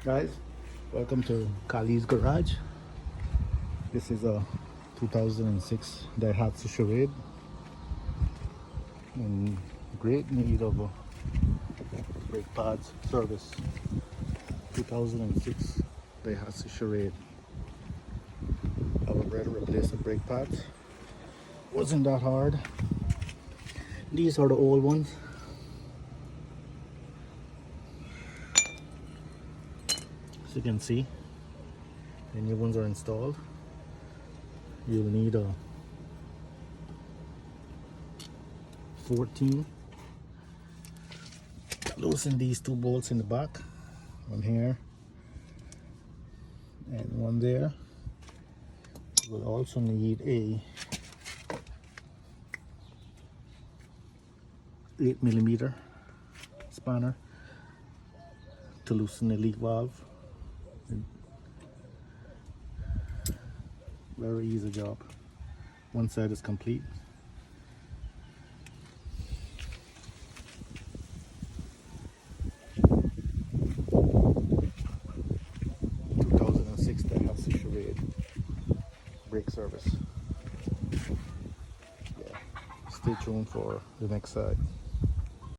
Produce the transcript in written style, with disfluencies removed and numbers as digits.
Guys, welcome to Kali's Garage. This is a 2006 Diahatsu Charade in great need of a brake pads service. 2006 Diahatsu Charade. Our brother replaced the brake pads. Wasn't that hard. These are the old ones. As you can see, the new ones are installed. You'll need a 14. Loosen these two bolts in the back, one here and one there. You will also need a 8mm spanner to loosen the leak valve. Very easy job. One side is complete. Diahatsu Charade brake service. Yeah. Stay tuned for the next side.